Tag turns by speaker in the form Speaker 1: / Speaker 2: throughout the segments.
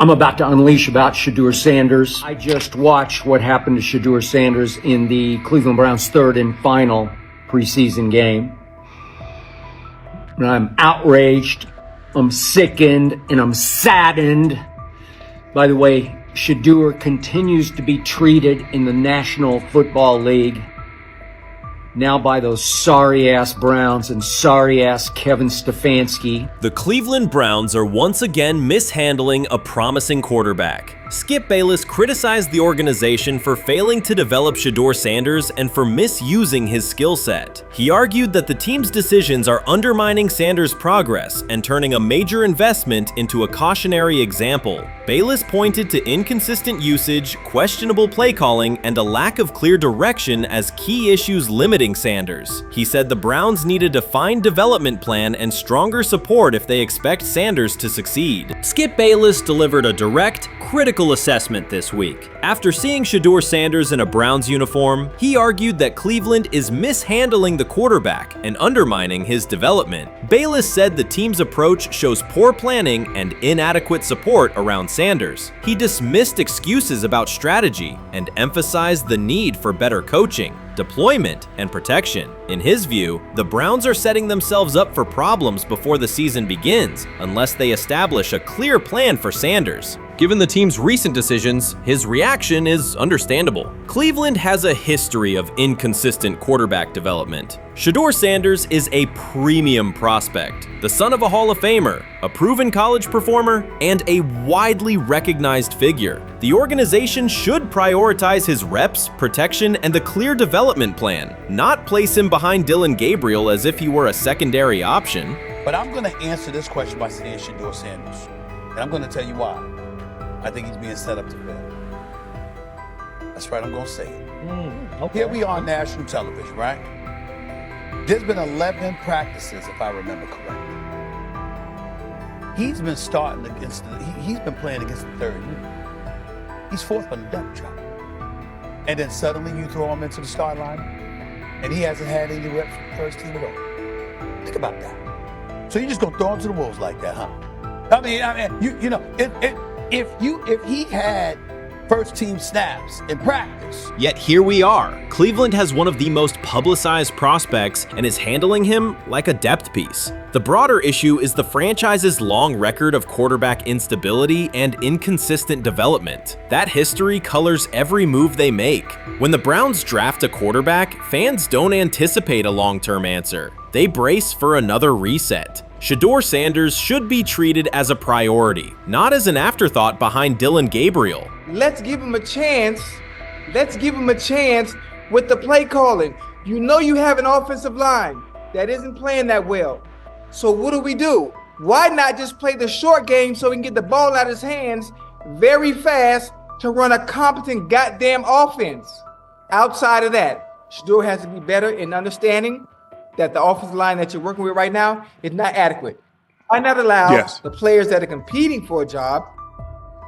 Speaker 1: I'm about to unleash about Shedeur Sanders. I just watched what happened to Shedeur Sanders in the Cleveland Browns' third and final preseason game. And I'm outraged, I'm sickened, and I'm saddened. By the way, Shedeur continues to be treated in the National Football League now by those sorry-ass Browns and sorry-ass Kevin Stefanski.
Speaker 2: The Cleveland Browns are once again mishandling a promising quarterback. Skip Bayless criticized the organization for failing to develop Shedeur Sanders and for misusing his skill set. He argued that the team's decisions are undermining Sanders' progress and turning a major investment into a cautionary example. Bayless pointed to inconsistent usage, questionable play calling, and a lack of clear direction as key issues limiting Sanders. He said the Browns need a defined development plan and stronger support if they expect Sanders to succeed. Skip Bayless delivered a direct, critical assessment this week. After seeing Shedeur Sanders in a Browns uniform, he argued that Cleveland is mishandling the quarterback and undermining his development. Bayless said the team's approach shows poor planning and inadequate support around Sanders. He dismissed excuses about strategy and emphasized the need for better coaching, deployment, and protection. In his view, the Browns are setting themselves up for problems before the season begins unless they establish a clear plan for Sanders. Given the team's recent decisions, his reaction is understandable. Cleveland has a history of inconsistent quarterback development. Shedeur Sanders is a premium prospect, the son of a Hall of Famer, a proven college performer, and a widely recognized figure. The organization should prioritize his reps, protection, and a clear development plan, not place him behind Dillon Gabriel as if he were a secondary option.
Speaker 3: But I'm going to answer this question by saying Shedeur Sanders, and I'm going to tell you why. I think he's being set up to fail. That's right, I'm going to say it. Okay. Here we are on national television, right? There's been 11 practices, if I remember correctly. He's been starting against he's been playing against the third unit. He's fourth on the depth chart. And then suddenly you throw him into the start line, and he hasn't had any reps for the first team at all. Think about that. So you're just going to throw him to the wolves like that, huh? I mean, you know, if he had first team snaps in practice.
Speaker 2: Yet here we are. Cleveland has one of the most publicized prospects and is handling him like a depth piece. The broader issue is the franchise's long record of quarterback instability and inconsistent development. That history colors every move they make. When the Browns draft a quarterback, fans don't anticipate a long-term answer. They brace for another reset. Shedeur Sanders should be treated as a priority, not as an afterthought behind Dillon Gabriel.
Speaker 4: Let's give him a chance. Let's give him a chance with the play calling. You know you have an offensive line that isn't playing that well. So what do? Why not just play the short game so he can get the ball out of his hands very fast to run a competent goddamn offense? Outside of that, Shedeur has to be better in understanding that the offensive line that you're working with right now is not adequate. Why not allow the players that are competing for a job,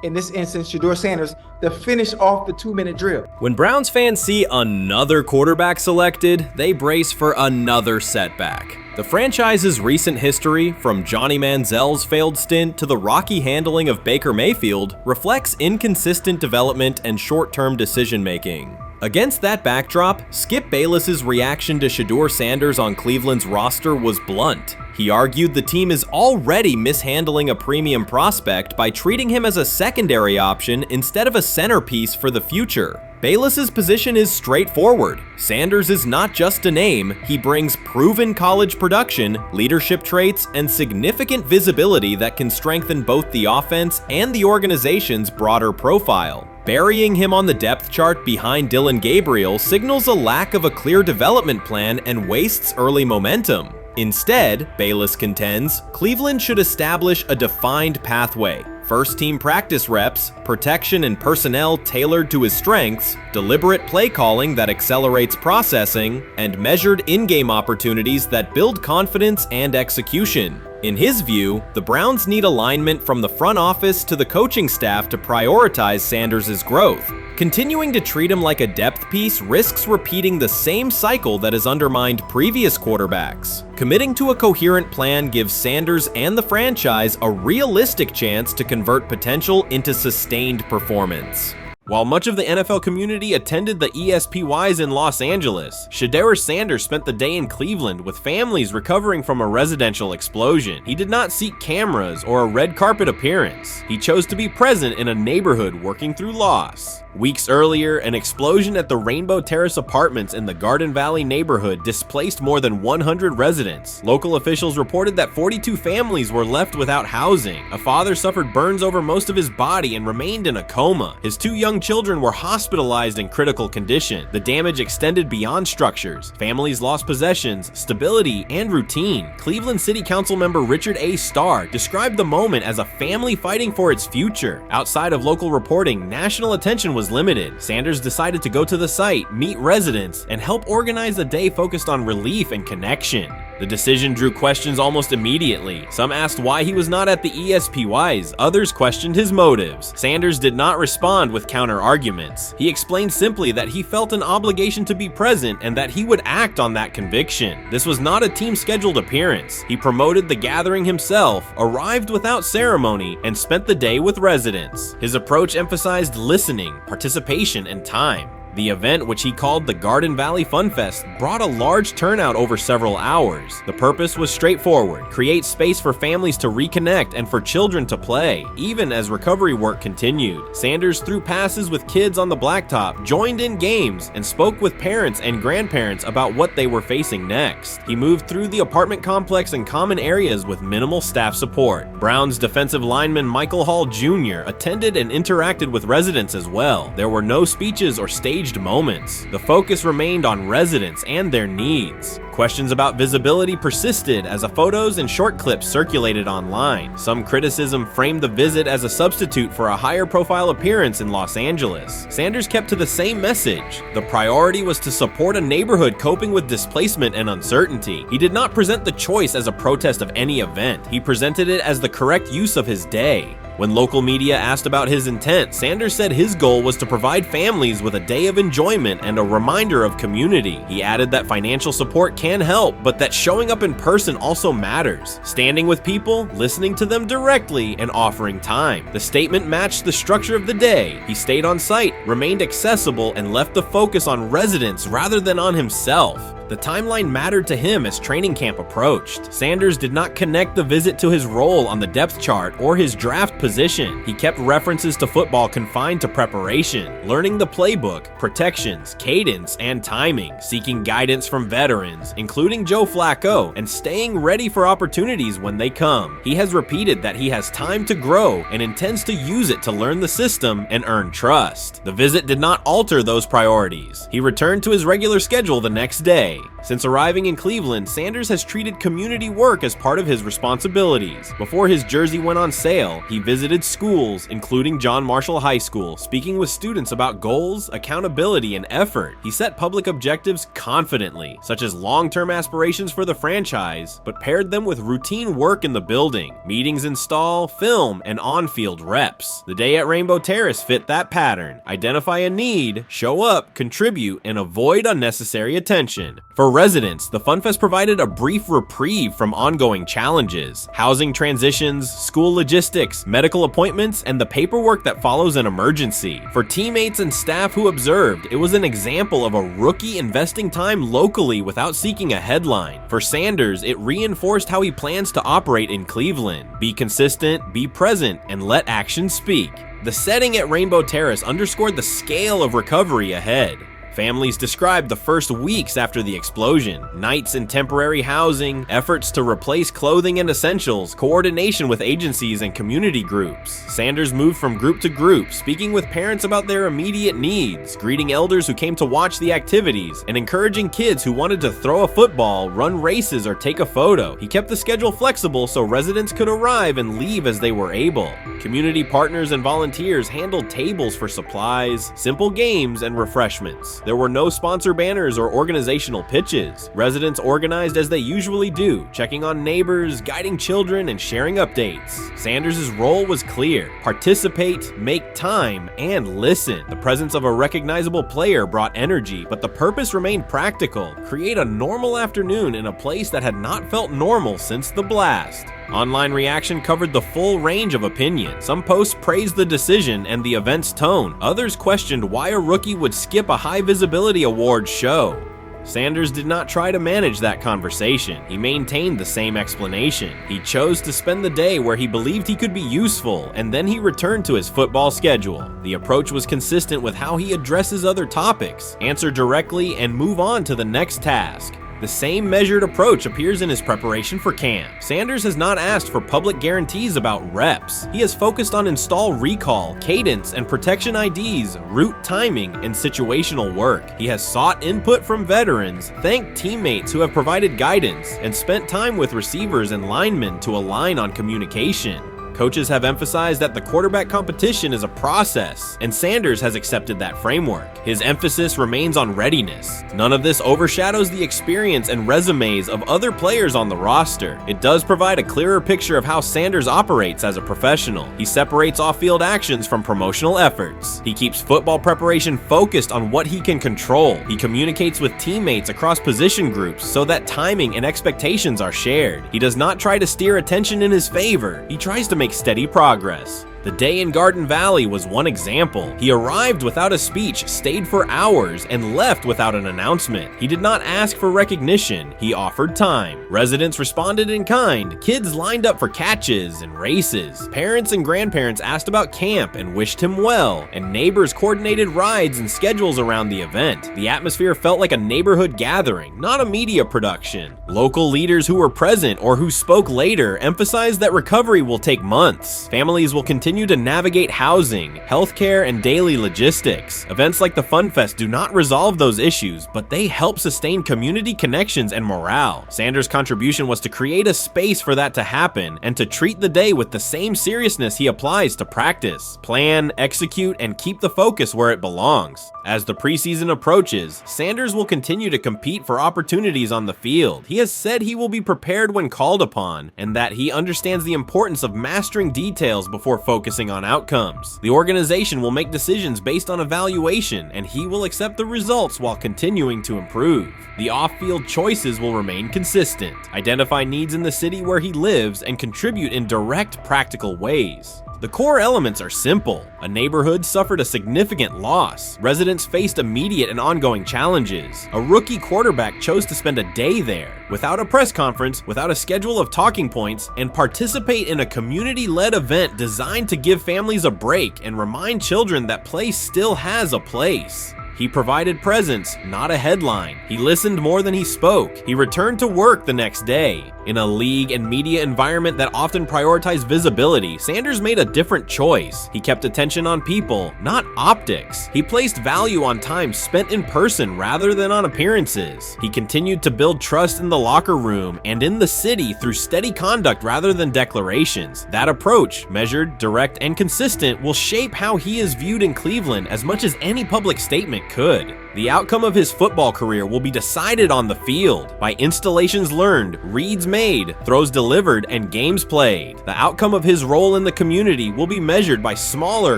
Speaker 4: in this instance, Shedeur Sanders, to finish off the 2-minute drill?
Speaker 2: When Browns fans see another quarterback selected, they brace for another setback. The franchise's recent history, from Johnny Manziel's failed stint to the rocky handling of Baker Mayfield, reflects inconsistent development and short-term decision-making. Against that backdrop, Skip Bayless's reaction to Shedeur Sanders on Cleveland's roster was blunt. He argued the team is already mishandling a premium prospect by treating him as a secondary option instead of a centerpiece for the future. Bayless's position is straightforward. Sanders is not just a name, he brings proven college production, leadership traits, and significant visibility that can strengthen both the offense and the organization's broader profile. Burying him on the depth chart behind Dillon Gabriel signals a lack of a clear development plan and wastes early momentum. Instead, Bayless contends, Cleveland should establish a defined pathway. First-team practice reps, protection and personnel tailored to his strengths, deliberate play calling that accelerates processing, and measured in-game opportunities that build confidence and execution. In his view, the Browns need alignment from the front office to the coaching staff to prioritize Sanders' growth. Continuing to treat him like a depth piece risks repeating the same cycle that has undermined previous quarterbacks. Committing to a coherent plan gives Sanders and the franchise a realistic chance to convert potential into sustained performance. While much of the NFL community attended the ESPYs in Los Angeles, Shedeur Sanders spent the day in Cleveland with families recovering from a residential explosion. He did not seek cameras or a red carpet appearance. He chose to be present in a neighborhood working through loss. Weeks earlier, an explosion at the Rainbow Terrace apartments in the Garden Valley neighborhood displaced more than 100 residents. Local officials reported that 42 families were left without housing. A father suffered burns over most of his body and remained in a coma. His 2 young children were hospitalized in critical condition. The damage extended beyond structures. Families lost possessions, stability, and routine. Cleveland City Council member Richard A. Starr described the moment as a family fighting for its future. Outside of local reporting, national attention was limited. Sanders decided to go to the site, meet residents, and help organize a day focused on relief and connection. The decision drew questions almost immediately. Some asked why he was not at the ESPYs, others questioned his motives. Sanders did not respond with counter-arguments. He explained simply that he felt an obligation to be present and that he would act on that conviction. This was not a team-scheduled appearance. He promoted the gathering himself, arrived without ceremony, and spent the day with residents. His approach emphasized listening, participation, and time. The event, which he called the Garden Valley Fun Fest, brought a large turnout over several hours. The purpose was straightforward: create space for families to reconnect and for children to play, even as recovery work continued. Sanders threw passes with kids on the blacktop, joined in games, and spoke with parents and grandparents about what they were facing next. He moved through the apartment complex and common areas with minimal staff support. Browns defensive lineman Michael Hall Jr. attended and interacted with residents as well. There were no speeches or staged moments. The focus remained on residents and their needs. Questions about visibility persisted as photos and short clips circulated online. Some criticism framed the visit as a substitute for a higher profile appearance in Los Angeles. Sanders kept to the same message. The priority was to support a neighborhood coping with displacement and uncertainty. He did not present the choice as a protest of any event. He presented it as the correct use of his day. When local media asked about his intent, Sanders said his goal was to provide families with a day of enjoyment and a reminder of community. He added that financial support can help, but that showing up in person also matters. Standing with people, listening to them directly, and offering time. The statement matched the structure of the day. He stayed on site, remained accessible, and left the focus on residents rather than on himself. The timeline mattered to him as training camp approached. Sanders did not connect the visit to his role on the depth chart or his draft position. He kept references to football confined to preparation, learning the playbook, protections, cadence, and timing, seeking guidance from veterans, including Joe Flacco, and staying ready for opportunities when they come. He has repeated that he has time to grow and intends to use it to learn the system and earn trust. The visit did not alter those priorities. He returned to his regular schedule the next day. Since arriving in Cleveland, Sanders has treated community work as part of his responsibilities. Before his jersey went on sale, he visited schools, including John Marshall High School, speaking with students about goals, accountability, and effort. He set public objectives confidently, such as long-term aspirations for the franchise, but paired them with routine work in the building, meetings in stall, film, and on-field reps. The day at Rainbow Terrace fit that pattern. Identify a need, show up, contribute, and avoid unnecessary attention. For residents, the FunFest provided a brief reprieve from ongoing challenges: housing transitions, school logistics, medical appointments, and the paperwork that follows an emergency. For teammates and staff who observed, it was an example of a rookie investing time locally without seeking a headline. For Sanders, it reinforced how he plans to operate in Cleveland: be consistent, be present, and let actions speak. The setting at Rainbow Terrace underscored the scale of recovery ahead. Families described the first weeks after the explosion: nights in temporary housing, efforts to replace clothing and essentials, coordination with agencies and community groups. Sanders moved from group to group, speaking with parents about their immediate needs, greeting elders who came to watch the activities, and encouraging kids who wanted to throw a football, run races, or take a photo. He kept the schedule flexible so residents could arrive and leave as they were able. Community partners and volunteers handled tables for supplies, simple games, and refreshments. event. There were no sponsor banners or organizational pitches. Residents organized as they usually do, checking on neighbors, guiding children, and sharing updates. Sanders' role was clear: participate, make time, and listen. The presence of a recognizable player brought energy, but the purpose remained practical: create a normal afternoon in a place that had not felt normal since the blast. Online reaction covered the full range of opinion. Some posts praised the decision and the event's tone. Others questioned why a rookie would skip a high-visibility awards show. Sanders did not try to manage that conversation. He maintained the same explanation. He chose to spend the day where he believed he could be useful, and then he returned to his football schedule. The approach was consistent with how he addresses other topics: answer directly and move on to the next task. The same measured approach appears in his preparation for camp. Sanders has not asked for public guarantees about reps. He has focused on install recall, cadence, and protection IDs, route timing, and situational work. He has sought input from veterans, thanked teammates who have provided guidance, and spent time with receivers and linemen to align on communication. Coaches have emphasized that the quarterback competition is a process, and Sanders has accepted that framework. His emphasis remains on readiness. None of this overshadows the experience and resumes of other players on the roster. It does provide a clearer picture of how Sanders operates as a professional. He separates off-field actions from promotional efforts. He keeps football preparation focused on what he can control. He communicates with teammates across position groups so that timing and expectations are shared. He does not try to steer attention in his favor. He tries to make steady progress. The day in Garden Valley was one example. He arrived without a speech, stayed for hours, and left without an announcement. He did not ask for recognition. He offered time. Residents responded in kind. Kids lined up for catches and races. Parents and grandparents asked about camp and wished him well, and neighbors coordinated rides and schedules around the event. The atmosphere felt like a neighborhood gathering, not a media production. Local leaders who were present or who spoke later emphasized that recovery will take months. Families will continue to navigate housing, healthcare, and daily logistics. Events like the Fun Fest do not resolve those issues, but they help sustain community connections and morale. Sanders' contribution was to create a space for that to happen and to treat the day with the same seriousness he applies to practice, plan, execute, and keep the focus where it belongs. As the preseason approaches, Sanders will continue to compete for opportunities on the field. He has said he will be prepared when called upon, and that he understands the importance of mastering details before focusing on outcomes. The organization will make decisions based on evaluation, and he will accept the results while continuing to improve. The off-field choices will remain consistent: identify needs in the city where he lives and contribute in direct, practical ways. The core elements are simple. A neighborhood suffered a significant loss. Residents faced immediate and ongoing challenges. A rookie quarterback chose to spend a day there, without a press conference, without a schedule of talking points, and participate in a community-led event designed to give families a break and remind children that play still has a place. He provided presence, not a headline. He listened more than he spoke. He returned to work the next day. In a league and media environment that often prioritize visibility, Sanders made a different choice. He kept attention on people, not optics. He placed value on time spent in person rather than on appearances. He continued to build trust in the locker room and in the city through steady conduct rather than declarations. That approach, measured, direct, and consistent, will shape how he is viewed in Cleveland as much as any public statement could. The outcome of his football career will be decided on the field by installations learned, reads made, throws delivered, and games played. The outcome of his role in the community will be measured by smaller,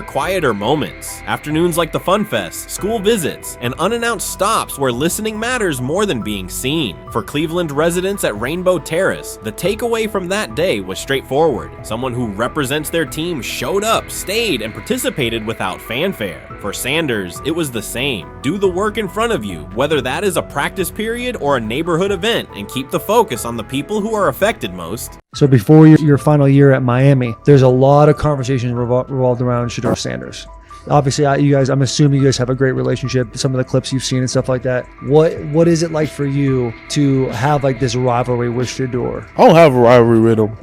Speaker 2: quieter moments. Afternoons like the Fun Fest, school visits, and unannounced stops where listening matters more than being seen. For Cleveland residents at Rainbow Terrace, the takeaway from that day was straightforward. Someone who represents their team showed up, stayed, and participated without fanfare. For Sanders, it was the same. Do the work in front of you, whether that is a practice period or a neighborhood event, and keep the focus on the people who are affected most.
Speaker 5: So before your final year at Miami, there's a lot of conversations revolved around Shedeur Sanders. Obviously, I'm assuming you guys have a great relationship. Some of the clips you've seen and stuff like that. What is it like for you to have like this rivalry with Shedeur?
Speaker 6: I don't have a rivalry with him.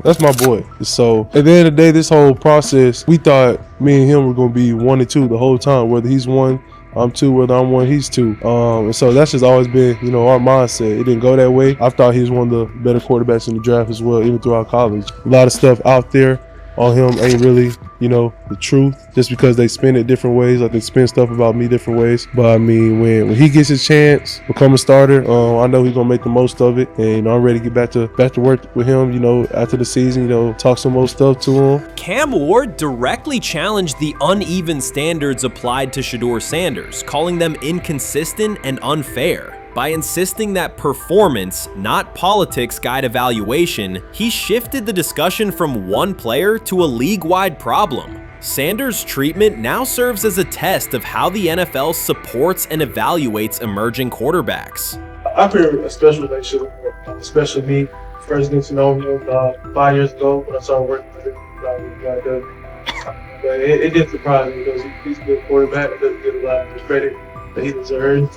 Speaker 6: That's my boy. So at the end of the day, this whole process, we thought me and him were going to be 1 and 2 the whole time. Whether he's 1, I'm 2, whether I'm 1, he's 2. And so that's just always been, our mindset. It didn't go that way. I thought he was one of the better quarterbacks in the draft as well, even throughout college. A lot of stuff out there on him ain't really, the truth, just because they spin it different ways, like they spin stuff about me different ways. But I mean, when he gets his chance, become a starter, I know he's gonna make the most of it, and I'm ready to get back to work with him. After the season, talk some more stuff to him.
Speaker 2: Cam Ward directly challenged the uneven standards applied to Shedeur Sanders, calling them inconsistent and unfair. By insisting that performance, not politics, guide evaluation, he shifted the discussion from one player to a league-wide problem. Sanders' treatment now serves as a test of how the NFL supports and evaluates emerging quarterbacks.
Speaker 6: I feel a special relationship with him, especially me. First getting to know him 5 years ago when I started working with him. But it did surprise me because he's a good quarterback. It doesn't get a lot of credit that he deserves,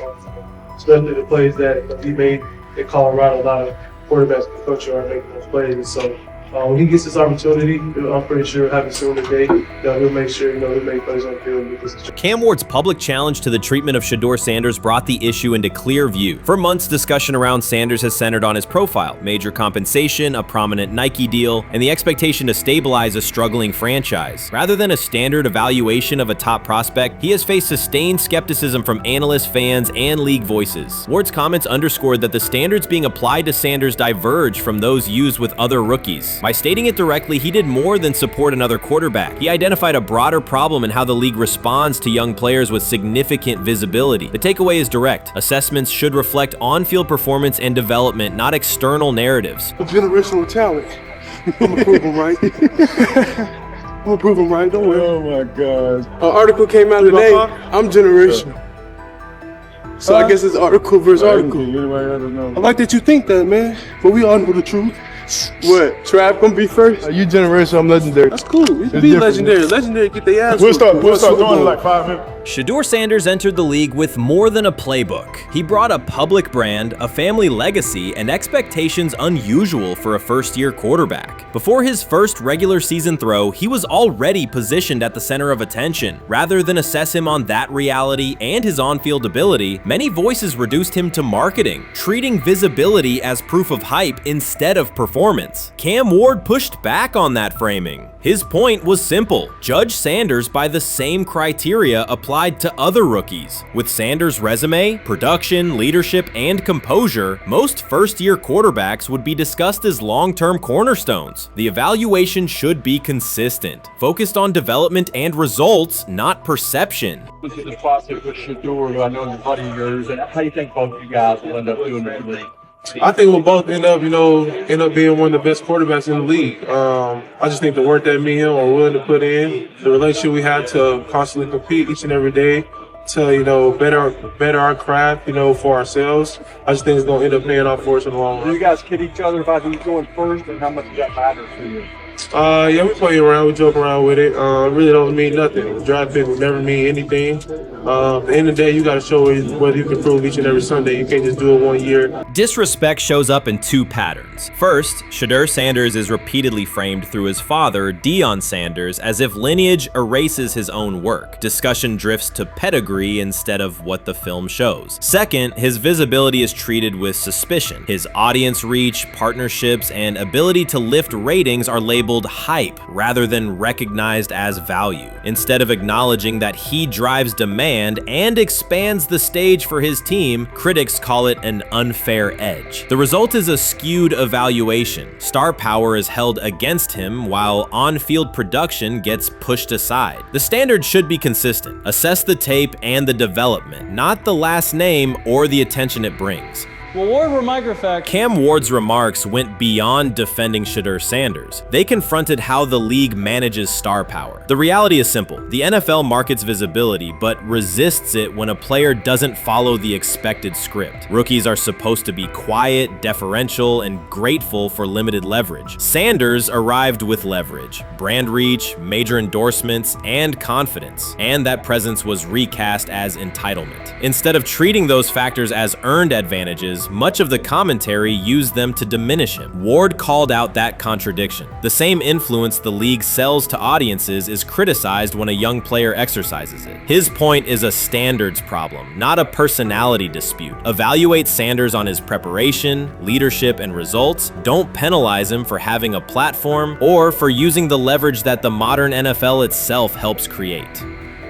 Speaker 6: especially the plays that he made in Colorado. A lot of quarterbacks in the country are making those plays. And so when he gets this opportunity, I'm pretty sure having soon today that he'll make sure he'll make plays on the field.
Speaker 2: Cam Ward's public challenge to the treatment of Shedeur Sanders brought the issue into clear view. For months, discussion around Sanders has centered on his profile, major compensation, a prominent Nike deal, and the expectation to stabilize a struggling franchise. Rather than a standard evaluation of a top prospect, he has faced sustained skepticism from analysts, fans, and league voices. Ward's comments underscored that the standards being applied to Sanders diverge from those used with other rookies. By stating it directly, he did more than support another quarterback. He identified a broader problem in how the league responds to young players with significant visibility. The takeaway is direct. Assessments should reflect on-field performance and development, not external narratives.
Speaker 6: A generational talent. I'm gonna prove him right. I'm gonna prove him right. Don't worry.
Speaker 7: Oh my God.
Speaker 6: An article came out today. I'm generational. So I guess it's article versus article. I like that you think that, man. But we all know the truth. What? Trav gonna be first?
Speaker 7: You generation, I'm legendary.
Speaker 6: That's cool. We can be
Speaker 7: different.
Speaker 6: legendary. Legendary get their ass.
Speaker 7: We'll start
Speaker 6: Super
Speaker 7: doing it
Speaker 6: Bowl.
Speaker 7: like 5 minutes.
Speaker 2: Shedeur Sanders entered the league with more than a playbook. He brought a public brand, a family legacy, and expectations unusual for a first-year quarterback. Before his first regular season throw, he was already positioned at the center of attention. Rather than assess him on that reality and his on-field ability, many voices reduced him to marketing, treating visibility as proof of hype instead of performance. Cam Ward pushed back on that framing. His point was simple: judge Sanders by the same criteria applied to other rookies. With Sanders' resume, production, leadership, and composure, most first-year quarterbacks would be discussed as long-term cornerstones. The evaluation should be consistent, focused on development and results, not perception.
Speaker 7: This is the process with Shedeur, who I know is a buddy of yours, and how do you think both of you guys will end up doing in the league?
Speaker 6: I think we'll both end up being one of the best quarterbacks in the league. I just think the work that me and him are willing to put in, the relationship we have to constantly compete each and every day, to better our craft, for ourselves. I just think it's gonna end up paying off for us in the long
Speaker 7: Do
Speaker 6: run.
Speaker 7: you guys kid each other about who's going first and how much that matters to you?
Speaker 6: Yeah, we play around, we joke around with it. Really don't mean nothing. The draft pick will never mean anything. At the end of the day, you got to show whether you can prove each and every Sunday. You can't just do it 1 year.
Speaker 2: Disrespect shows up in two patterns. First, Shedeur Sanders is repeatedly framed through his father, Deion Sanders, as if lineage erases his own work. Discussion drifts to pedigree instead of what the film shows. Second, his visibility is treated with suspicion. His audience reach, partnerships, and ability to lift ratings are labeled hype rather than recognized as value. Instead of acknowledging that he drives demand and expands the stage for his team, critics call it an unfair edge. The result is a skewed evaluation. Star power is held against him while on-field production gets pushed aside. The standard should be consistent. Assess the tape and the development, not the last name or the attention it brings.
Speaker 8: Well, Ward were microfacts.
Speaker 2: Cam Ward's remarks went beyond defending Shedeur Sanders. They confronted how the league manages star power. The reality is simple. The NFL markets visibility, but resists it when a player doesn't follow the expected script. Rookies are supposed to be quiet, deferential, and grateful for limited leverage. Sanders arrived with leverage, brand reach, major endorsements, and confidence, and that presence was recast as entitlement. Instead of treating those factors as earned advantages, Sanders, much of the commentary used them to diminish him. Ward called out that contradiction. The same influence the league sells to audiences is criticized when a young player exercises it. His point is a standards problem, not a personality dispute. Evaluate Sanders on his preparation, leadership, and results. Don't penalize him for having a platform or for using the leverage that the modern NFL itself helps create.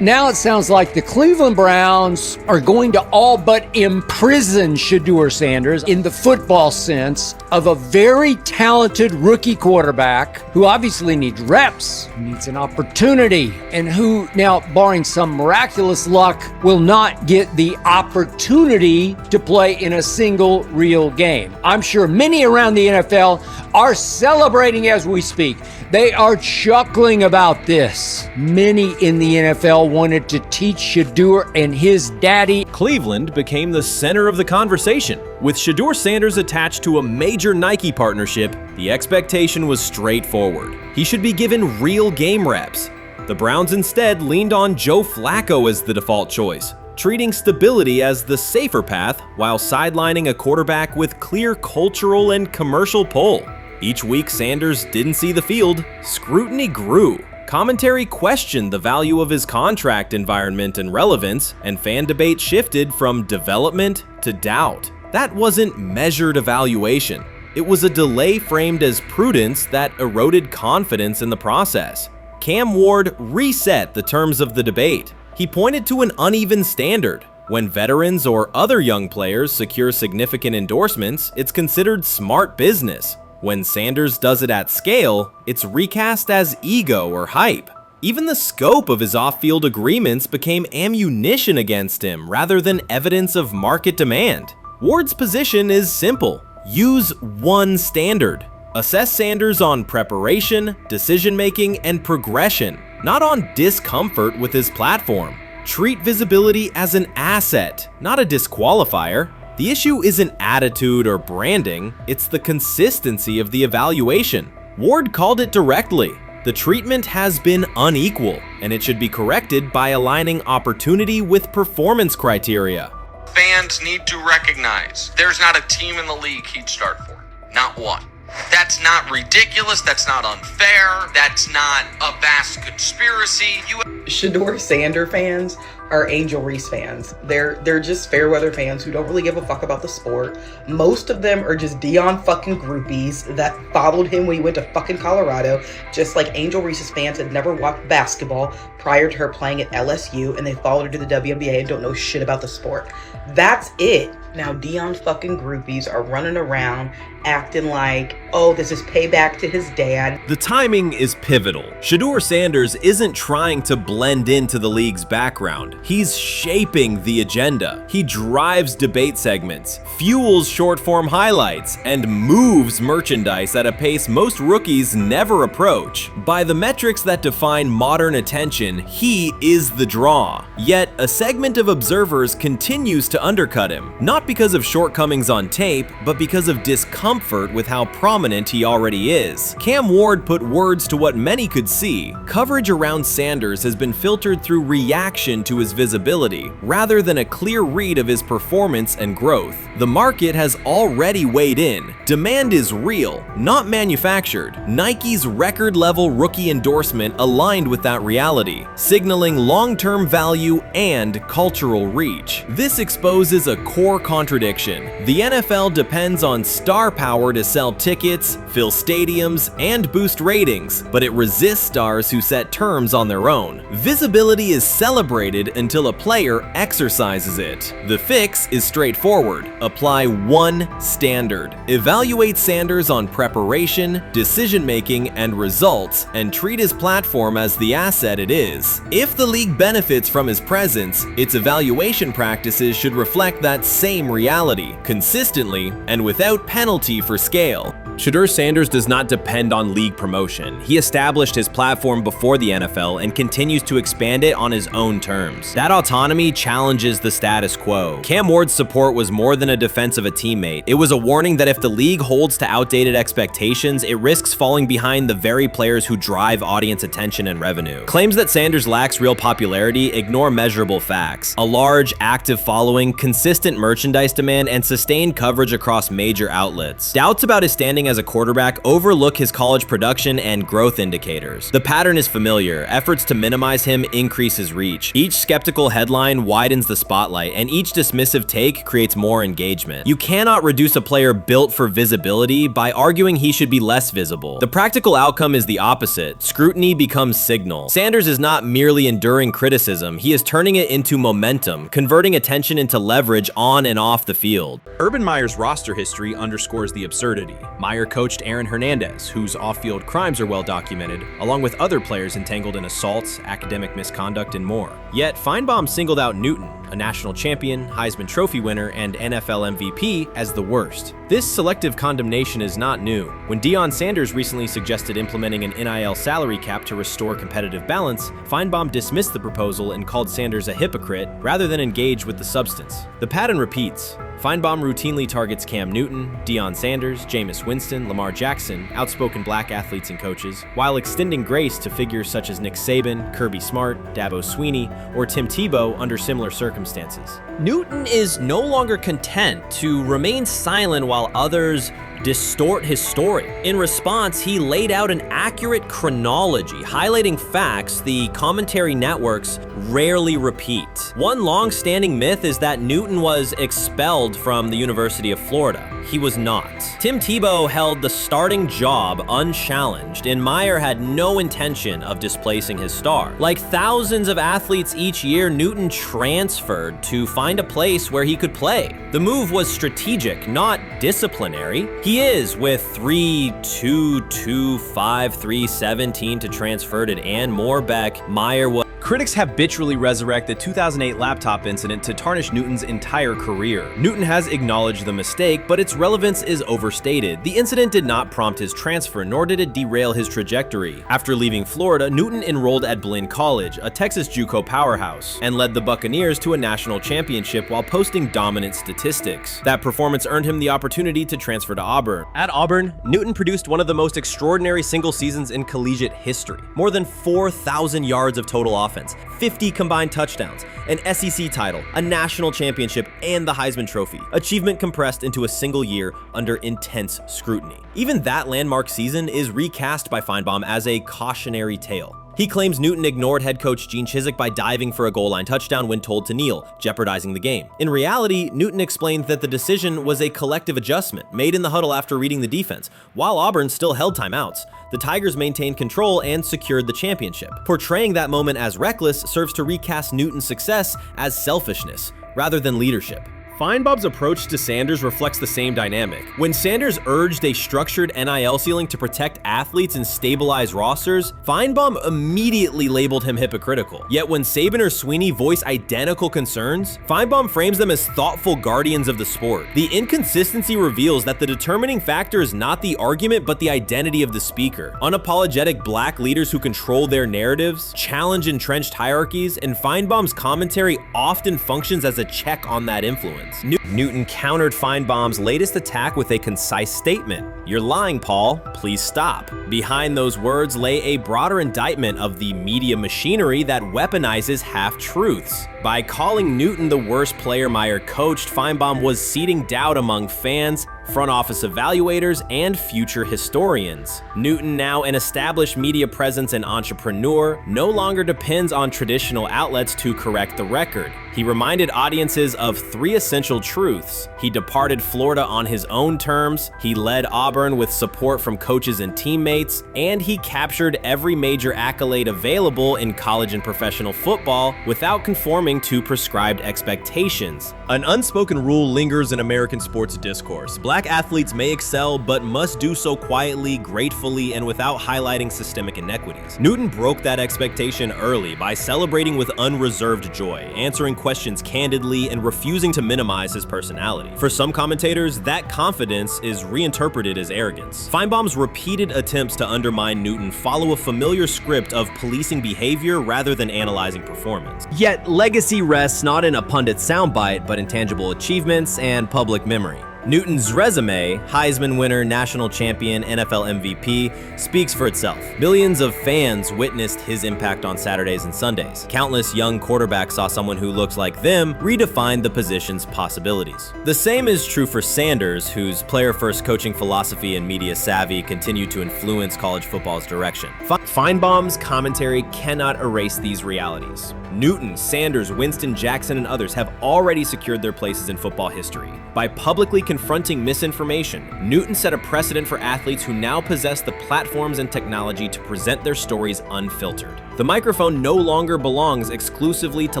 Speaker 1: Now it sounds like the Cleveland Browns are going to all but imprison Shedeur Sanders in the football sense of a very talented rookie quarterback who obviously needs reps, needs an opportunity, and who now, barring some miraculous luck, will not get the opportunity to play in a single real game. I'm sure many around the NFL are celebrating as we speak. They are chuckling about this. Many in the NFL wanted to teach Shedeur and his daddy.
Speaker 2: Cleveland became the center of the conversation. With Shedeur Sanders attached to a major Nike partnership, the expectation was straightforward. He should be given real game reps. The Browns instead leaned on Joe Flacco as the default choice, treating stability as the safer path while sidelining a quarterback with clear cultural and commercial pull. Each week Sanders didn't see the field, scrutiny grew. Commentary questioned the value of his contract environment and relevance, and fan debate shifted from development to doubt. That wasn't measured evaluation. It was a delay framed as prudence that eroded confidence in the process. Cam Ward reset the terms of the debate. He pointed to an uneven standard. When veterans or other young players secure significant endorsements, it's considered smart business. When Sanders does it at scale, it's recast as ego or hype. Even the scope of his off-field agreements became ammunition against him rather than evidence of market demand. Ward's position is simple. Use one standard. Assess Sanders on preparation, decision-making, and progression, not on discomfort with his platform. Treat visibility as an asset, not a disqualifier. The issue isn't attitude or branding, it's the consistency of the evaluation. Ward called it directly. The treatment has been unequal, and it should be corrected by aligning opportunity with performance criteria.
Speaker 8: Fans need to recognize there's not a team in the league he'd start for. Not one. That's not ridiculous, that's not unfair, that's not a vast conspiracy.
Speaker 9: Shedeur Sanders fans are Angel Reese fans. They're just fair weather fans who don't really give a fuck about the sport. Most of them are just Dion fucking groupies that followed him when he went to fucking Colorado, just like Angel Reese's fans had never watched basketball prior to her playing at LSU, and they followed her to the WNBA and don't know shit about the sport. That's it. Now Dion fucking groupies are running around acting like, oh, this is payback to his dad.
Speaker 2: The timing is pivotal. Shedeur Sanders isn't trying to blend into the league's background. He's shaping the agenda. He drives debate segments, fuels short-form highlights, and moves merchandise at a pace most rookies never approach. By the metrics that define modern attention, he is the draw. Yet, a segment of observers continues to undercut him, not because of shortcomings on tape, but because of discomfort with how prominent he already is. Cam Ward put words to what many could see. Coverage around Sanders has been filtered through reaction to his visibility, rather than a clear read of his performance and growth. The market has already weighed in. Demand is real, not manufactured. Nike's record-level rookie endorsement aligned with that reality, signaling long-term value and cultural reach. This exposes a core contradiction. The NFL depends on star power to sell tickets, fill stadiums, and boost ratings, but it resists stars who set terms on their own. Visibility is celebrated until a player exercises it. The fix is straightforward. Apply one standard. Evaluate Sanders on preparation, decision-making, and results, and treat his platform as the asset it is. If the league benefits from his presence, its evaluation practices should reflect that same reality, consistently and without penalty for scale. Shedeur Sanders does not depend on league promotion. He established his platform before the NFL and continues to expand it on his own terms. That autonomy challenges the status quo. Cam Ward's support was more than a defense of a teammate. It was a warning that if the league holds to outdated expectations, it risks falling behind the very players who drive audience attention and revenue. Claims that Sanders lacks real popularity ignore measurable facts. A large, active following, consistent merchandise, merchandise demand, and sustained coverage across major outlets. Doubts about his standing as a quarterback overlook his college production and growth indicators. The pattern is familiar. Efforts to minimize him increase his reach. Each skeptical headline widens the spotlight, and each dismissive take creates more engagement. You cannot reduce a player built for visibility by arguing he should be less visible. The practical outcome is the opposite. Scrutiny becomes signal. Sanders is not merely enduring criticism, he is turning it into momentum, converting attention into leverage on and off the field.
Speaker 10: Urban Meyer's roster history underscores the absurdity. Meyer coached Aaron Hernandez, whose off-field crimes are well documented, along with other players entangled in assaults, academic misconduct, and more. Yet Feinbaum singled out Newton, a national champion, Heisman Trophy winner, and NFL MVP, as the worst. This selective condemnation is not new. When Deion Sanders recently suggested implementing an NIL salary cap to restore competitive balance, Feinbaum dismissed the proposal and called Sanders a hypocrite rather than engage with the substance. The pattern repeats. Feinbaum routinely targets Cam Newton, Deion Sanders, Jameis Winston, Lamar Jackson, outspoken black athletes and coaches, while extending grace to figures such as Nick Saban, Kirby Smart, Dabo Swinney, or Tim Tebow under similar circumstances. Newton is no longer content to remain silent while others distort his story. In response, he laid out an accurate chronology, highlighting facts the commentary networks rarely repeat. One long-standing myth is that Newton was expelled from the University of Florida. He was not. Tim Tebow held the starting job unchallenged, and Meyer had no intention of displacing his star. Like thousands of athletes each year, Newton transferred to find a place where he could play. The move was strategic, not disciplinary. He is with 3-2-2-5-3-17 to transfer it and more back. Meyer was. Critics habitually resurrect the 2008 laptop incident to tarnish Newton's entire career. Newton has acknowledged the mistake, but its relevance is overstated. The incident did not prompt his transfer, nor did it derail his trajectory. After leaving Florida, Newton enrolled at Blinn College, a Texas JUCO powerhouse, and led the Buccaneers to a national championship while posting dominant statistics. That performance earned him the opportunity to transfer to Auburn. At Auburn, Newton produced one of the most extraordinary single seasons in collegiate history. More than 4,000 yards of total offense, 50 combined touchdowns, an SEC title, a national championship, and the Heisman Trophy. Achievement compressed into a single year under intense scrutiny. Even that landmark season is recast by Feinbaum as a cautionary tale. He claims Newton ignored head coach Gene Chizik by diving for a goal line touchdown when told to kneel, jeopardizing the game. In reality, Newton explained that the decision was a collective adjustment made in the huddle after reading the defense, while Auburn still held timeouts. The Tigers maintained control and secured the championship. Portraying that moment as reckless serves to recast Newton's success as selfishness rather than leadership. Feinbaum's approach to Sanders reflects the same dynamic. When Sanders urged a structured NIL ceiling to protect athletes and stabilize rosters, Feinbaum immediately labeled him hypocritical. Yet when Saban or Swinney voice identical concerns, Feinbaum frames them as thoughtful guardians of the sport. The inconsistency reveals that the determining factor is not the argument but the identity of the speaker. Unapologetic black leaders who control their narratives, challenge entrenched hierarchies, and Feinbaum's commentary often functions as a check on that influence. Newton countered Feinbaum's latest attack with a concise statement. "You're lying, Paul. Please stop." Behind those words lay a broader indictment of the media machinery that weaponizes half-truths. By calling Newton the worst player Meyer coached, Feinbaum was seeding doubt among fans, front office evaluators, and future historians. Newton, now an established media presence and entrepreneur, no longer depends on traditional outlets to correct the record. He reminded audiences of three essential truths. He departed Florida on his own terms, he led Auburn with support from coaches and teammates, and he captured every major accolade available in college and professional football without conforming to prescribed expectations. An unspoken rule lingers in American sports discourse. Black athletes may excel, but must do so quietly, gratefully, and without highlighting systemic inequities. Newton broke that expectation early by celebrating with unreserved joy, answering questions candidly, and refusing to minimize his personality. For some commentators, that confidence is reinterpreted as arrogance. Feinbaum's repeated attempts to undermine Newton follow a familiar script of policing behavior rather than analyzing performance. Yet legacy rests not in a pundit soundbite, but in tangible achievements and public memory.
Speaker 2: Newton's resume, Heisman winner, national champion, NFL MVP, speaks for itself. Millions of fans witnessed his impact on Saturdays and Sundays. Countless young quarterbacks saw someone who looked like them redefine the position's possibilities. The same is true for Sanders, whose player-first coaching philosophy and media savvy continue to influence college football's direction.
Speaker 10: Feinbaum's commentary cannot erase these realities. Newton, Sanders, Winston, Jackson, and others have already secured their places in football history. By publicly confronting misinformation, Newton set a precedent for athletes who now possess the platforms and technology to present their stories unfiltered. The microphone no longer belongs exclusively to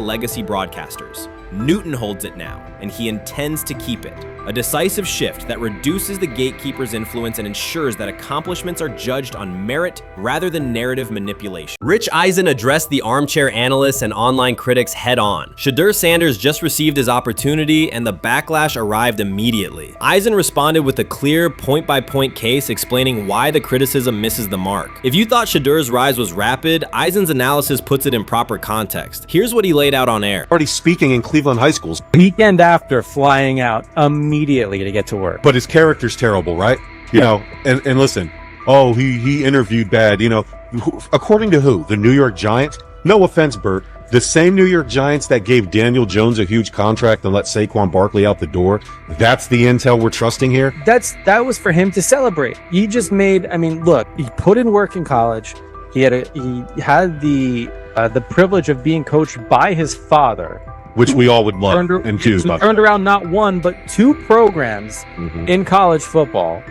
Speaker 10: legacy broadcasters. Newton holds it now, and he intends to keep it. A decisive shift that reduces the gatekeeper's influence and ensures that accomplishments are judged on merit rather than narrative manipulation. Rich Eisen addressed the armchair analysts and online critics head-on. Shedeur Sanders just received his opportunity, and the backlash arrived immediately. Eisen responded with a clear, point-by-point case explaining why the criticism misses the mark. If you thought Shedeur's rise was rapid, Eisen's analysis puts it in proper context. Here's what he laid out on air.
Speaker 11: Already speaking in Cleveland high schools.
Speaker 12: Weekend after, flying out immediately to get to work.
Speaker 11: But his character's terrible, right? You know, and listen, oh, he interviewed bad, you know, according to who? The New York Giants? No offense, Bert. The same New York Giants that gave Daniel Jones a huge contract and let Saquon Barkley out the door, that's the intel we're trusting here?
Speaker 12: That was for him to celebrate. He just made, I mean, look, he put in work in college. He had the privilege of being coached by his father,
Speaker 11: which we all would love and choose.
Speaker 12: Turned around not one, but two programs in college football.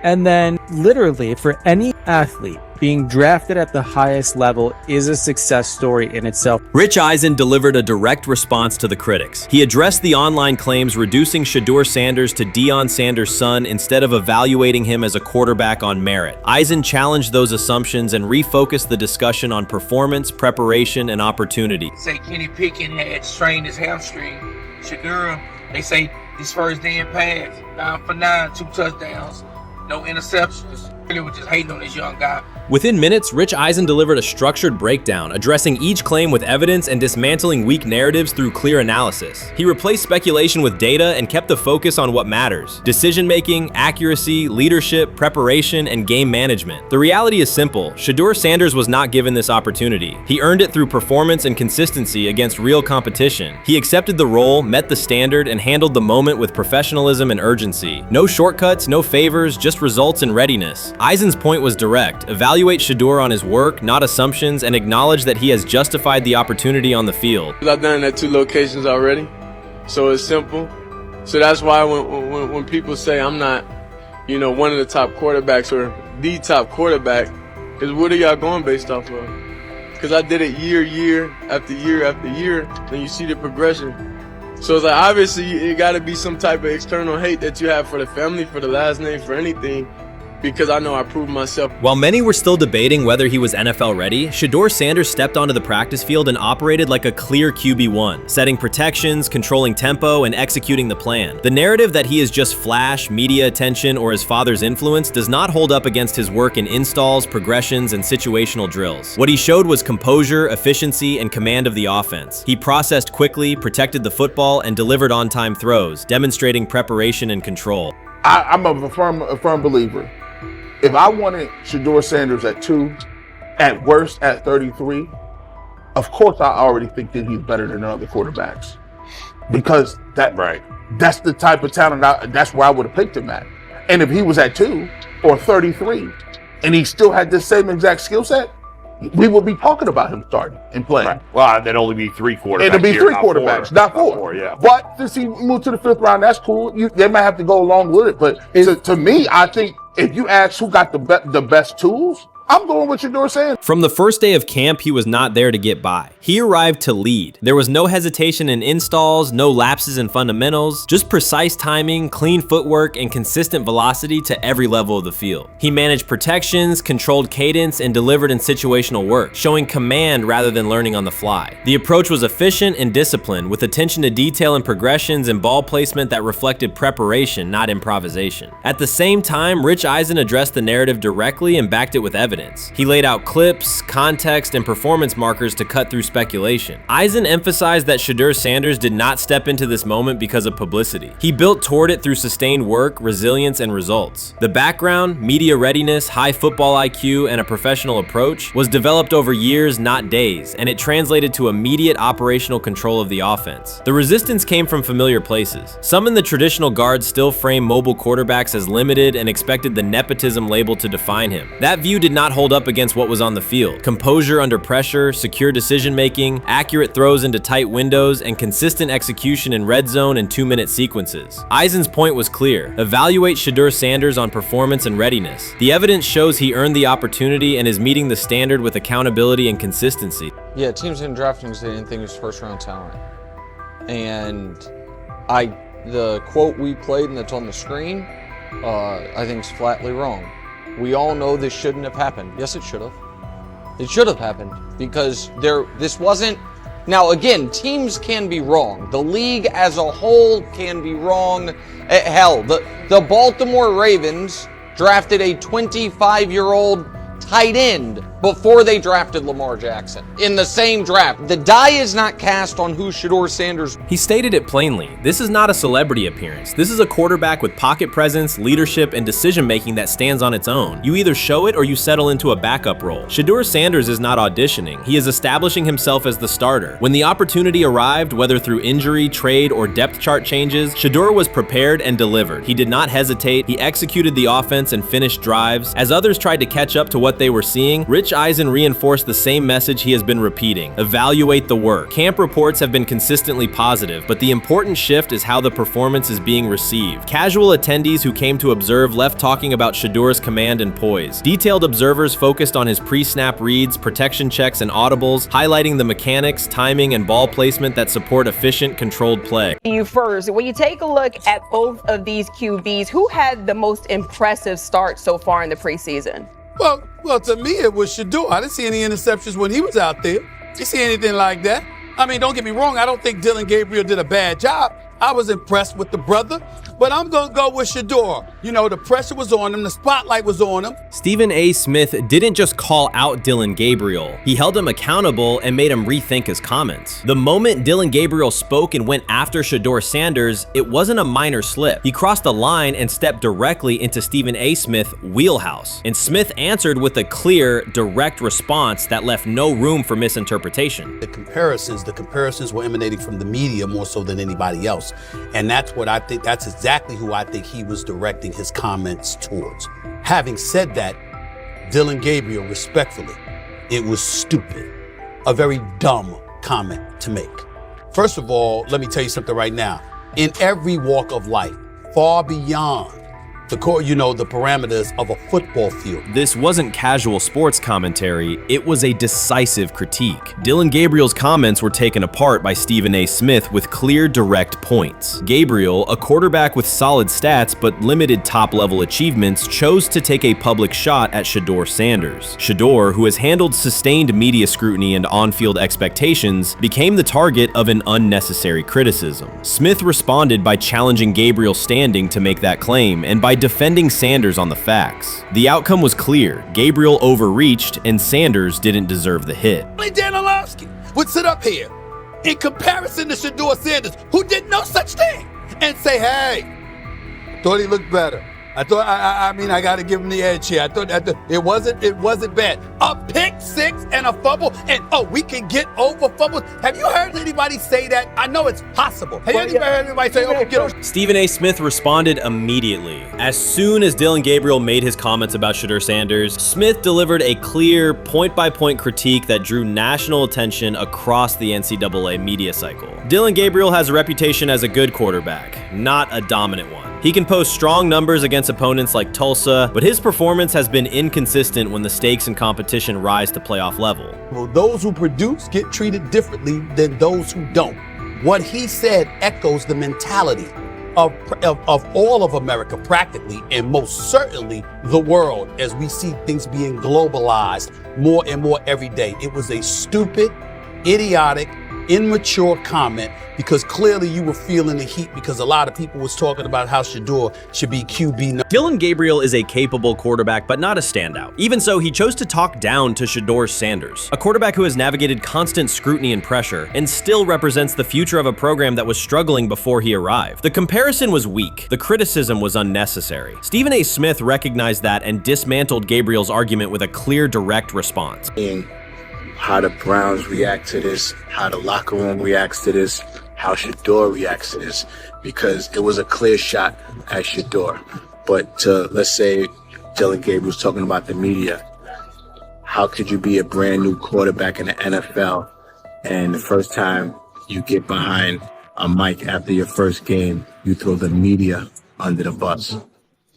Speaker 12: And then literally for any athlete, being drafted at the highest level is a success story in itself.
Speaker 2: Rich Eisen delivered a direct response to the critics. He addressed the online claims reducing Shedeur Sanders to Deion Sanders' son instead of evaluating him as a quarterback on merit. Eisen challenged those assumptions and refocused the discussion on performance, preparation, and opportunity.
Speaker 13: Say Kenny Pickett had strained his hamstring. Shedeur, they say his first day in pass, 9 for 9, 2 touchdowns, no interceptions. Really was just hating on this young guy.
Speaker 2: Within minutes, Rich Eisen delivered a structured breakdown, addressing each claim with evidence and dismantling weak narratives through clear analysis. He replaced speculation with data and kept the focus on what matters: decision-making, accuracy, leadership, preparation, and game management. The reality is simple. Shedeur Sanders was not given this opportunity. He earned it through performance and consistency against real competition. He accepted the role, met the standard, and handled the moment with professionalism and urgency. No shortcuts, no favors, just results and readiness. Eisen's point was direct. Evaluate Shedeur on his work, not assumptions, and acknowledge that he has justified the opportunity on the field.
Speaker 14: I've done it at 2 locations already, so it's simple. So that's why when people say I'm not, you know, one of the top quarterbacks or the top quarterback, is what are y'all going based off of? Because I did it year after year after year, and you see the progression. So it's like, obviously it got to be some type of external hate that you have for the family, for the last name, for anything. Because I know I proved myself.
Speaker 2: While many were still debating whether he was NFL ready, Shedeur Sanders stepped onto the practice field and operated like a clear QB1, setting protections, controlling tempo, and executing the plan. The narrative that he is just flash, media attention, or his father's influence does not hold up against his work in installs, progressions, and situational drills. What he showed was composure, efficiency, and command of the offense. He processed quickly, protected the football, and delivered on-time throws, demonstrating preparation and control.
Speaker 15: I'm a firm believer. If I wanted Shedeur Sanders at 2, at worst at 33, of course I already think that he's better than other quarterbacks. Because that's the type of talent, that's where I would have picked him at. And if he was at 2 or 33, and he still had this same exact skill set, we would be talking about him starting and playing.
Speaker 16: Right. Well, there'd only be 3 quarterbacks.
Speaker 15: It'd be 3 quarterbacks, not 4.
Speaker 16: Yeah.
Speaker 15: But since he moved to the 5th round, that's cool. They might have to go along with it. But to me, I think if you ask who got the best tools, I'm going with Shedeur Sanders.
Speaker 2: From the first day of camp, he was not there to get by. He arrived to lead. There was no hesitation in installs, no lapses in fundamentals, just precise timing, clean footwork, and consistent velocity to every level of the field. He managed protections, controlled cadence, and delivered in situational work, showing command rather than learning on the fly. The approach was efficient and disciplined, with attention to detail and progressions and ball placement that reflected preparation, not improvisation. At the same time, Rich Eisen addressed the narrative directly and backed it with evidence. evidence. He laid out clips, context, and performance markers to cut through speculation. Eisen emphasized that Shedeur Sanders did not step into this moment because of publicity. He built toward it through sustained work, resilience, and results. The background, media readiness, high football IQ, and a professional approach was developed over years, not days, and it translated to immediate operational control of the offense. The resistance came from familiar places. Some in the traditional guard still framed mobile quarterbacks as limited and expected the nepotism label to define him. That view did not hold up against what was on the field. Composure under pressure, secure decision-making, accurate throws into tight windows, and consistent execution in red zone and 2-minute sequences. Eisen's point was clear. Evaluate Shedeur Sanders on performance and readiness. The evidence shows he earned the opportunity and is meeting the standard with accountability and consistency.
Speaker 17: Yeah, teams didn't draft him because they didn't think he was first-round talent. And the quote we played and that's on the screen, I think is flatly wrong. We all know this shouldn't have happened. Yes, it should have. It should have happened because this wasn't. Now, again, teams can be wrong. The league as a whole can be wrong. Hell, the Baltimore Ravens drafted a 25-year-old tight end before they drafted Lamar Jackson in the same draft. The die is not cast on who Shedeur Sanders.
Speaker 2: He stated it plainly. This is not a celebrity appearance. This is a quarterback with pocket presence, leadership, and decision-making that stands on its own. You either show it or you settle into a backup role. Shedeur Sanders is not auditioning. He is establishing himself as the starter. When the opportunity arrived, whether through injury, trade, or depth chart changes, Shedeur was prepared and delivered. He did not hesitate. He executed the offense and finished drives. As others tried to catch up to what they were seeing, Rich Eisen reinforced the same message he has been repeating. Evaluate the work. Camp reports have been consistently positive, but the important shift is how the performance is being received. Casual attendees who came to observe left talking about Shedeur's command and poise. Detailed observers focused on his pre-snap reads, protection checks, and audibles, highlighting the mechanics, timing, and ball placement that support efficient, controlled play.
Speaker 18: You first, when you take a look at both of these QBs, who had the most impressive start so far in the preseason?
Speaker 3: Well, to me, it was Shedeur. I didn't see any interceptions when he was out there. You see anything like that? I mean, don't get me wrong. I don't think Dillon Gabriel did a bad job. I was impressed with the brother, but I'm going to go with Shedeur. You know, the pressure was on him. The spotlight was on him.
Speaker 2: Stephen A. Smith didn't just call out Dillon Gabriel. He held him accountable and made him rethink his comments. The moment Dillon Gabriel spoke and went after Shedeur Sanders, it wasn't a minor slip. He crossed the line and stepped directly into Stephen A. Smith's wheelhouse. And Smith answered with a clear, direct response that left no room for misinterpretation.
Speaker 19: The comparisons were emanating from the media more so than anybody else. And that's what I think, that's exactly who I think he was directing his comments towards. Having said that, Dillon Gabriel, respectfully, it was stupid. A very dumb comment to make. First of all, let me tell you something right now. In every walk of life, far beyond the parameters of a football field.
Speaker 2: This wasn't casual sports commentary, it was a decisive critique. Dillon Gabriel's comments were taken apart by Stephen A. Smith with clear, direct points. Gabriel, a quarterback with solid stats but limited top-level achievements, chose to take a public shot at Shedeur Sanders. Shedeur, who has handled sustained media scrutiny and on-field expectations, became the target of an unnecessary criticism. Smith responded by challenging Gabriel's standing to make that claim, and by defending Sanders on the facts. The outcome was clear. Gabriel overreached, and Sanders didn't deserve the hit.
Speaker 3: Dan Orlovsky would sit up here in comparison to Shedeur Sanders, who did no such thing, and say, hey, thought he looked better. I thought, I got to give him the edge here. I thought it wasn't bad. A pick six and a fumble, and we can get over fumbles. Have you heard anybody say that? I know it's possible. Have you ever heard anybody say, get over?
Speaker 2: Stephen A. Smith responded immediately. As soon as Dillon Gabriel made his comments about Shedeur Sanders, Smith delivered a clear, point-by-point critique that drew national attention across the NCAA media cycle. Dillon Gabriel has a reputation as a good quarterback, not a dominant one. He can post strong numbers against opponents like Tulsa, but his performance has been inconsistent when the stakes and competition rise to playoff level.
Speaker 19: Well, those who produce get treated differently than those who don't. What he said echoes the mentality of all of America practically, and most certainly the world, as we see things being globalized more and more every day. It was a stupid, idiotic, immature comment because clearly you were feeling the heat because a lot of people was talking about how Shedeur should be QB.
Speaker 2: Dillon Gabriel is a capable quarterback, but not a standout. Even so, he chose to talk down to Shedeur Sanders, a quarterback who has navigated constant scrutiny and pressure and still represents the future of a program that was struggling before he arrived. The comparison was weak. The criticism was unnecessary. Stephen A. Smith recognized that and dismantled Gabriel's argument with a clear, direct response.
Speaker 20: How the Browns react to this, how the locker room reacts to this, how Shedeur reacts to this, because it was a clear shot at Shedeur. But let's say Dillon Gabriel's talking about the media. How could you be a brand new quarterback in the NFL and the first time you get behind a mic after your first game, you throw the media under the bus?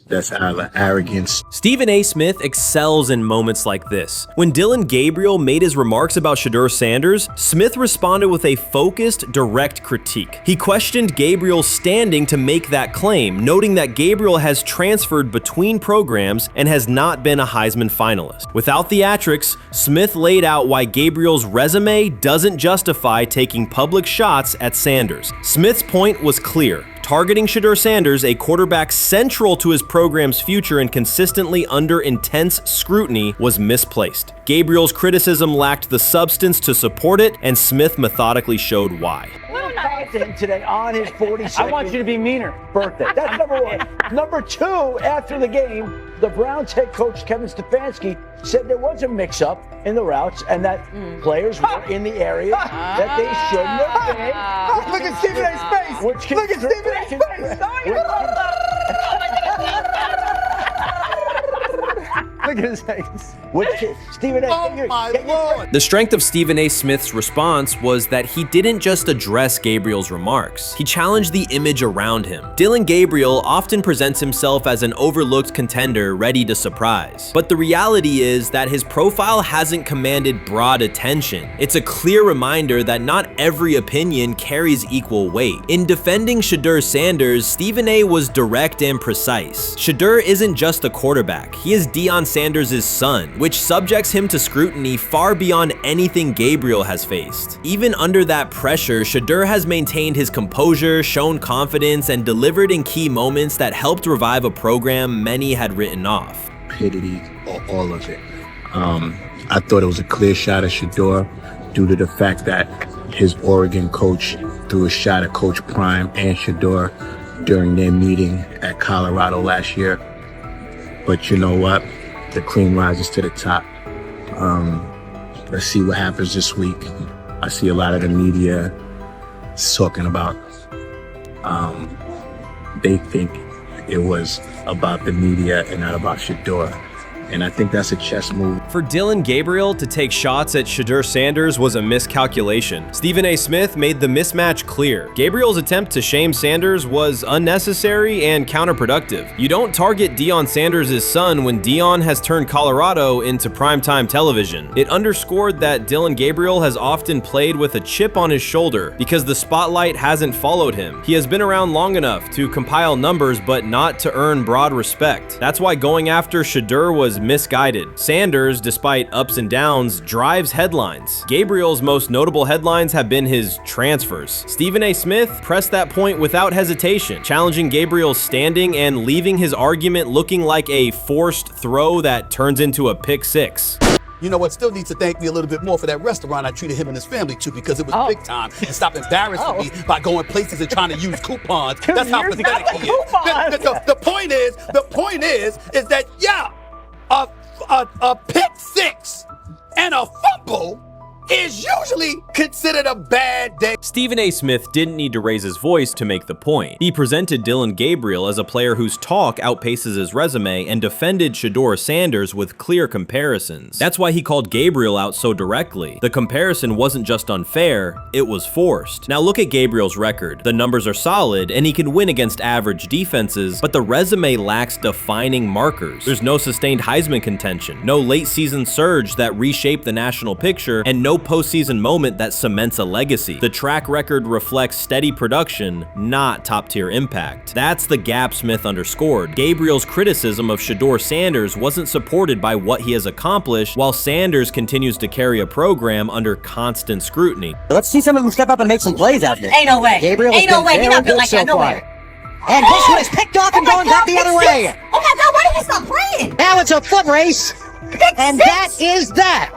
Speaker 20: That's arrogance.
Speaker 2: Stephen A. Smith excels in moments like this. When Dillon Gabriel made his remarks about Shedeur Sanders, Smith responded with a focused, direct critique. He questioned Gabriel's standing to make that claim, noting that Gabriel has transferred between programs and has not been a Heisman finalist. Without theatrics, Smith laid out why Gabriel's resume doesn't justify taking public shots at Sanders. Smith's point was clear. Targeting Shedeur Sanders, a quarterback central to his program's future and consistently under intense scrutiny, was misplaced. Gabriel's criticism lacked the substance to support it, and Smith methodically showed why.
Speaker 21: Today on his 42nd I want you to be meaner. Birthday. That's number one. Number two, after the game, the Browns head coach Kevin Stefanski said there was a mix-up in the routes and that players were in the area that they shouldn't have been.
Speaker 4: Look at Stephen A's face. Look at Stephen A's face. Look at his face.
Speaker 21: Stephen A.
Speaker 19: Oh my Lord.
Speaker 2: The strength of Stephen A. Smith's response was that he didn't just address Gabriel's remarks. He challenged the image around him. Dillon Gabriel often presents himself as an overlooked contender ready to surprise. But the reality is that his profile hasn't commanded broad attention. It's a clear reminder that not every opinion carries equal weight. In defending Shedeur Sanders, Stephen A. was direct and precise. Shedeur isn't just a quarterback. He is Deion Sanders' son, which subjects him to scrutiny far beyond anything Gabriel has faced. Even under that pressure, Shedeur has maintained his composure, shown confidence, and delivered in key moments that helped revive a program many had written off.
Speaker 20: Stupidity, all of it. I thought it was a clear shot at Shedeur due to the fact that his Oregon coach threw a shot at Coach Prime and Shedeur during their meeting at Colorado last year. But you know what? The cream rises to the top. Let's see what happens this week. I see a lot of the media talking about they think it was about the media and not about Shedeur. And I think that's a chess move.
Speaker 2: For Dillon Gabriel to take shots at Shedeur Sanders was a miscalculation. Stephen A. Smith made the mismatch clear. Gabriel's attempt to shame Sanders was unnecessary and counterproductive. You don't target Deion Sanders' son when Deion has turned Colorado into primetime television. It underscored that Dillon Gabriel has often played with a chip on his shoulder because the spotlight hasn't followed him. He has been around long enough to compile numbers but not to earn broad respect. That's why going after Shedeur was misguided. Sanders, despite ups and downs, drives headlines. Gabriel's most notable headlines have been his transfers. Stephen A. Smith pressed that point without hesitation, challenging Gabriel's standing and leaving his argument looking like a forced throw that turns into a pick six.
Speaker 19: You know what? Still needs to thank me a little bit more for that restaurant I treated him and his family to because it was big time and stop embarrassing me by going places and trying to use coupons. That's how pathetic he is. The point is that yeah, a pick six and a fumble is usually considered a bad day.
Speaker 2: Stephen A. Smith didn't need to raise his voice to make the point. He presented Dillon Gabriel as a player whose talk outpaces his resume and defended Shedeur Sanders with clear comparisons. That's why he called Gabriel out so directly. The comparison wasn't just unfair, it was forced. Now look at Gabriel's record. The numbers are solid and he can win against average defenses, but the resume lacks defining markers. There's no sustained Heisman contention, no late season surge that reshaped the national picture, and no postseason preseason moment that cements a legacy. The track record reflects steady production, not top-tier impact. That's the gap Smith underscored. Gabriel's criticism of Shedeur Sanders wasn't supported by what he has accomplished, while Sanders continues to carry a program under constant scrutiny.
Speaker 5: Let's see some of them step up and make some plays out there.
Speaker 22: Ain't no way.
Speaker 5: Gabriel
Speaker 22: Ain't no way. You're not built like that. No way.
Speaker 5: And this one is picked off and going back the other way.
Speaker 22: Oh my God, why did he stop playing?
Speaker 5: Now it's a foot race. And that is that.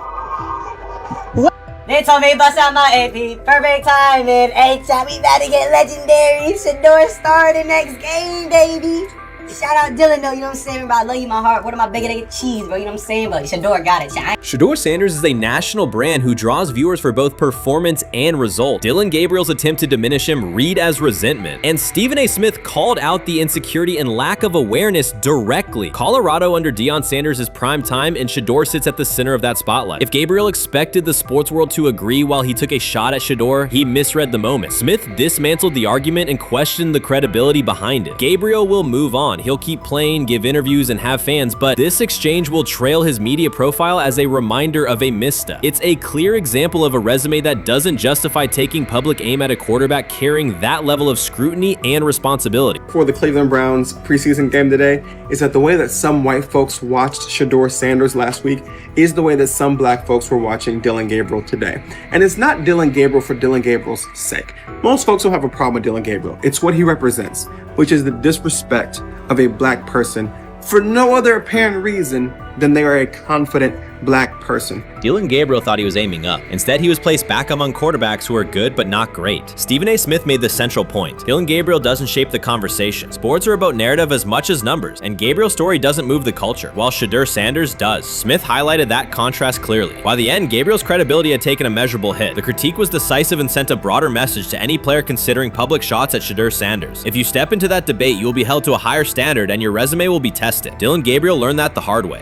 Speaker 22: They told me bust out my AP. Perfect timing. H-shot, we about to get legendary. Shedeur started next game, baby. Shout out Dylan, though, you know what I'm saying? Bro, I love you, my heart. What am I bigger than cheese, bro? You know what I'm saying? But Shedeur got it.
Speaker 10: Shedeur Sanders is a national brand who draws viewers for both performance and result. Dillon Gabriel's attempt to diminish him read as resentment. And Stephen A. Smith called out the insecurity and lack of awareness directly. Colorado under Deion Sanders is prime time, and Shedeur sits at the center of that spotlight. If Gabriel expected the sports world to agree while he took a shot at Shedeur, he misread the moment. Smith dismantled the argument and questioned the credibility behind it. Gabriel will move on. He'll keep playing, give interviews, and have fans, but this exchange will trail his media profile as a reminder of a misstep. It's a clear example of a resume that doesn't justify taking public aim at a quarterback carrying that level of scrutiny and responsibility.
Speaker 23: For the Cleveland Browns preseason game today is that the way that some white folks watched Shedeur Sanders last week is the way that some black folks were watching Dillon Gabriel today. And it's not Dillon Gabriel for Dillon Gabriel's sake. Most folks don't have a problem with Dillon Gabriel. It's what he represents, which is the disrespect of a black person for no other apparent reason than they are a confident black person.
Speaker 10: Dillon Gabriel thought he was aiming up. Instead, he was placed back among quarterbacks who are good but not great. Stephen A. Smith made the central point. Dillon Gabriel doesn't shape the conversation. Sports are about narrative as much as numbers, and Gabriel's story doesn't move the culture, while Shedeur Sanders does. Smith highlighted that contrast clearly. By the end, Gabriel's credibility had taken a measurable hit. The critique was decisive and sent a broader message to any player considering public shots at Shedeur Sanders. If you step into that debate, you will be held to a higher standard and your resume will be tested. Dillon Gabriel learned that the hard way.